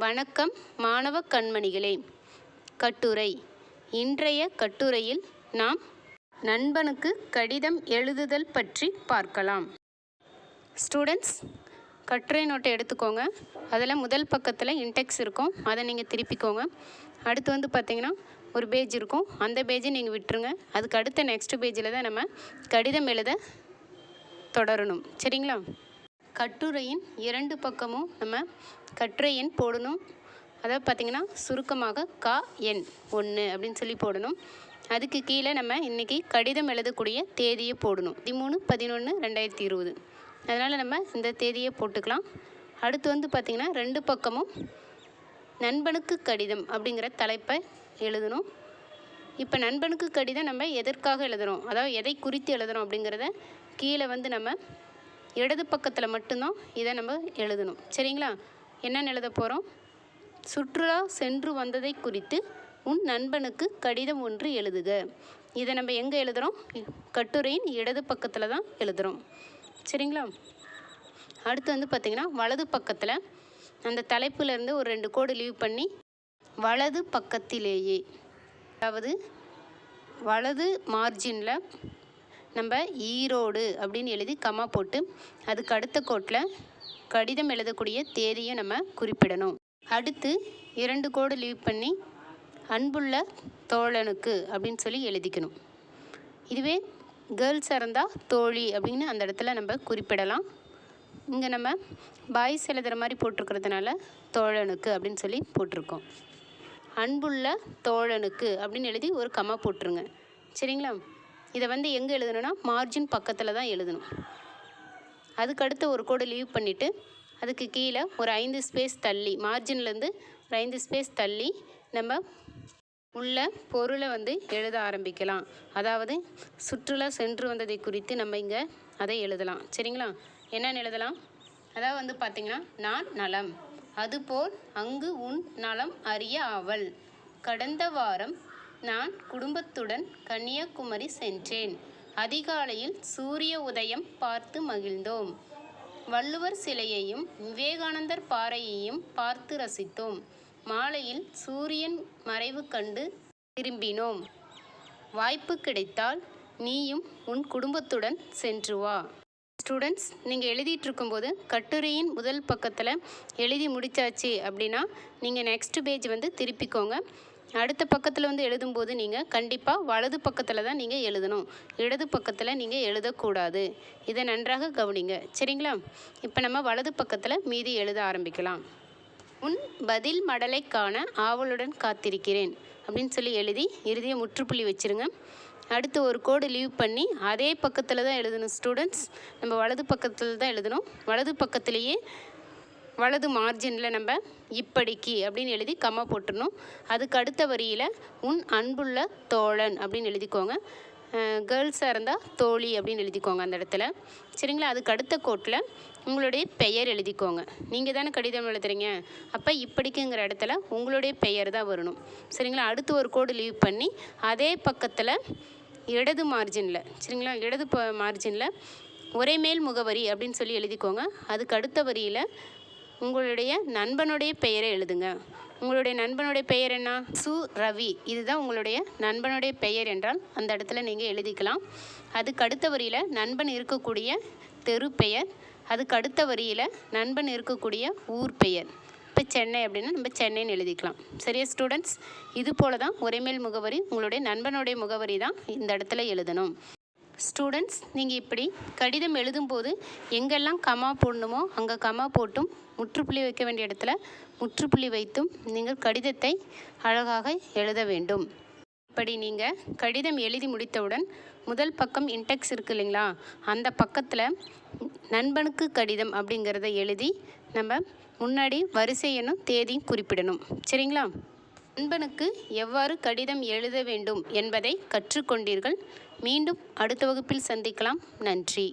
வணக்கம் மாணவ கண்மணிகளே. கட்டுரை. இன்றைய கட்டுரையில் நாம் நண்பனுக்கு கடிதம் எழுதுதல் பற்றி பார்க்கலாம். ஸ்டூடெண்ட்ஸ், கட்டுரை நோட்டை எடுத்துக்கோங்க. அதில் முதல் பக்கத்தில் இன்டெக்ஸ் இருக்கும், அதை நீங்கள் திருப்பிக்கோங்க. அடுத்து பார்த்தீங்கன்னா ஒரு பேஜ் இருக்கும், அந்த பேஜை நீங்கள் விட்டுருங்க. அதுக்கு அடுத்த நெக்ஸ்ட் பேஜில் தான் நம்ம கடிதம் எழுத தொடரணும். சரிங்களா? கட்டுரையின் 2 பக்கமும் நம்ம கட்டுரை எண் போடணும். அதாவது பார்த்திங்கன்னா சுருக்கமாக எண் 1 அப்படின்னு சொல்லி போடணும். அதுக்கு கீழே நம்ம இன்றைக்கி கடிதம் எழுதக்கூடிய தேதியை போடணும். 13/11/2020. அதனால் நம்ம இந்த தேதியை போட்டுக்கலாம். அடுத்து பார்த்திங்கன்னா 2 பக்கமும் நண்பனுக்கு கடிதம் அப்படிங்கிற தலைப்பை எழுதணும். இப்போ நண்பனுக்கு கடிதம் நம்ம எதற்காக எழுதுகிறோம், அதாவது எதை குறித்து எழுதுகிறோம் அப்படிங்கிறத கீழே நம்ம இடது பக்கத்தில் மட்டும்தான் இதை நம்ம எழுதணும். சரிங்களா? என்னென்னு எழுத போகிறோம்? சுற்றுலா சென்று வந்ததை குறித்து உன் நண்பனுக்கு கடிதம் ஒன்று எழுதுக. இதை நம்ம எங்கே எழுதுகிறோம்? கட்டுரையின் இடது பக்கத்தில் தான் எழுதுகிறோம். சரிங்களா? அடுத்து பார்த்திங்கன்னா வலது பக்கத்தில் அந்த தலைப்பிலேருந்து ஒரு 2 கோடு லீவ் பண்ணி வலது பக்கத்திலேயே, அதாவது வலது மார்ஜினில் நம்ம ஈரோடு அப்படின்னு எழுதி கமா போட்டு அதுக்கு அடுத்த கோட்டில் கடிதம் எழுதக்கூடிய தேதியை நம்ம குறிப்பிடணும். அடுத்து 2 கோடு லீவ் பண்ணி அன்புள்ள தோழனுக்கு அப்படின்னு சொல்லி எழுதிக்கணும். இதுவே கேர்ள்ஸாக இருந்தால் தோழி அப்படின்னு அந்த இடத்துல நம்ம குறிப்பிடலாம். இங்கே நம்ம பாய்ஸ் எழுதுகிற மாதிரி போட்டிருக்கிறதுனால தோழனுக்கு அப்படின்னு சொல்லி போட்டிருக்கோம். அன்புள்ள தோழனுக்கு அப்படின்னு எழுதி ஒரு கமா போட்டுருங்க. சரிங்களா? இதை எங்கே எழுதணும்னா மார்ஜின் பக்கத்தில் தான் எழுதணும். அதுக்கடுத்து ஒரு கோடு லீவ் பண்ணிவிட்டு அதுக்கு கீழே ஒரு 5 ஸ்பேஸ் தள்ளி, மார்ஜின்லேருந்து ஒரு 5 ஸ்பேஸ் தள்ளி நம்ம உள்ள பொருளை எழுத ஆரம்பிக்கலாம். அதாவது சுற்றுலா சென்று வந்ததை குறித்து நம்ம இங்கே அதை எழுதலாம். சரிங்களா? என்னென்னு எழுதலாம்? அதாவது பார்த்திங்கன்னா, நான் நலம், அதுபோல் அங்கு உன் நலம் அறிய ஆவல். கடந்த வாரம் நான் குடும்பத்துடன் கன்னியாகுமரி சென்றேன். அதிகாலையில் சூரிய உதயம் பார்த்து மகிழ்ந்தோம். வள்ளுவர் சிலையையும் விவேகானந்தர் பாறையையும் பார்த்து ரசித்தோம். மாலையில் சூரியன் மறைவு கண்டு திரும்பினோம். வாய்ப்பு கிடைத்தால் நீயும் உன் குடும்பத்துடன் சென்று வா. ஸ்டூடெண்ட்ஸ், நீங்கள் எழுதிட்டு இருக்கும்போது கட்டுரையின் முதல் பக்கத்தில் எழுதி முடித்தாச்சு அப்படின்னா நீங்கள் நெக்ஸ்ட் பேஜ் திருப்பிக்கோங்க. அடுத்த பக்கத்தில் எழுதும்போது நீங்கள் கண்டிப்பாக வலது பக்கத்தில் தான் நீங்கள் எழுதணும், இடது பக்கத்தில் நீங்கள் எழுதக்கூடாது. இதை நன்றாக கவனிங்க. சரிங்களா? இப்போ நம்ம வலது பக்கத்தில் மீதி எழுத ஆரம்பிக்கலாம். உன் பதில் மடலை காண ஆவலுடன் காத்திருக்கிறேன் அப்படின்னு சொல்லி எழுதி இறுதியை முற்றுப்புள்ளி வச்சுருங்க. அடுத்து ஒரு கோடு லீவ் பண்ணி அதே பக்கத்தில் தான் எழுதணும். ஸ்டூடெண்ட்ஸ், நம்ம வலது பக்கத்தில் தான் எழுதணும். வலது பக்கத்துலேயே வலது மார்ஜினில் நம்ம இப்படிக்கு அப்படின்னு எழுதி கம்மா போட்டுடணும். அதுக்கு அடுத்த வரியில் உன் அன்புள்ள தோழன் அப்படின்னு எழுதிக்கோங்க. கேர்ள்ஸாக இருந்தால் தோழி அப்படின்னு எழுதிக்கோங்க அந்த இடத்துல. சரிங்களா? அதுக்கு அடுத்த கோட்டில் உங்களுடைய பெயர் எழுதிக்கோங்க. நீங்கள் தானே கடிதம் எழுதுறீங்க, அப்போ இப்படிக்குங்கிற இடத்துல உங்களுடைய பெயர் தான் வரணும். சரிங்களா? அடுத்து ஒரு கோடு லீவ் பண்ணி அதே பக்கத்தில் இடது மார்ஜினில், சரிங்களா, இடது மார்ஜினில் ஒரே மேல் முகவரி அப்படின்னு சொல்லி எழுதிக்கோங்க. அதுக்கு அடுத்த வரியில் உங்களுடைய நண்பனுடைய பெயரை எழுதுங்க. உங்களுடைய நண்பனுடைய பெயர் என்ன? ரவி. இதுதான் உங்களுடைய நண்பனுடைய பெயர் என்றால் அந்த இடத்துல நீங்கள் எழுதிக்கலாம். அதுக்கு அடுத்த வரியில் நண்பன் இருக்கக்கூடிய தெரு பெயர், அதுக்கு அடுத்த வரியில் நண்பன் இருக்கக்கூடிய ஊர் பெயர். இப்போ சென்னை அப்படின்னா நம்ம சென்னைன்னு எழுதிக்கலாம். சரியா ஸ்டூடெண்ட்ஸ்? இது போல தான் ஒரே மேல் முகவரி, உங்களுடைய நண்பனுடைய முகவரி தான் இந்த இடத்துல எழுதணும். ஸ்டூடெண்ட்ஸ், நீங்கள் இப்படி கடிதம் எழுதும்போது எங்கெல்லாம் கமா போடணுமோ அங்கே கமா போட்டும், முற்றுப்புள்ளி வைக்க வேண்டிய இடத்துல முற்றுப்புள்ளி வைத்தும் நீங்கள் கடிதத்தை அழகாக எழுத வேண்டும். இப்படி நீங்கள் கடிதம் எழுதி முடித்தவுடன் முதல் பக்கம் இன்டெக்ஸ் இருக்குது இல்லைங்களா, அந்த பக்கத்தில் நண்பனுக்கு கடிதம் அப்படிங்கிறத எழுதி நம்ம முன்னாடி வரிசை எண்ணும் தேதியும் குறிப்பிடணும். சரிங்களா? நண்பனுக்கு எவ்வாறு கடிதம் எழுத வேண்டும் என்பதை கற்றுக்கொண்டீர்கள். மீண்டும் அடுத்த வகுப்பில் சந்திக்கலாம். நன்றி.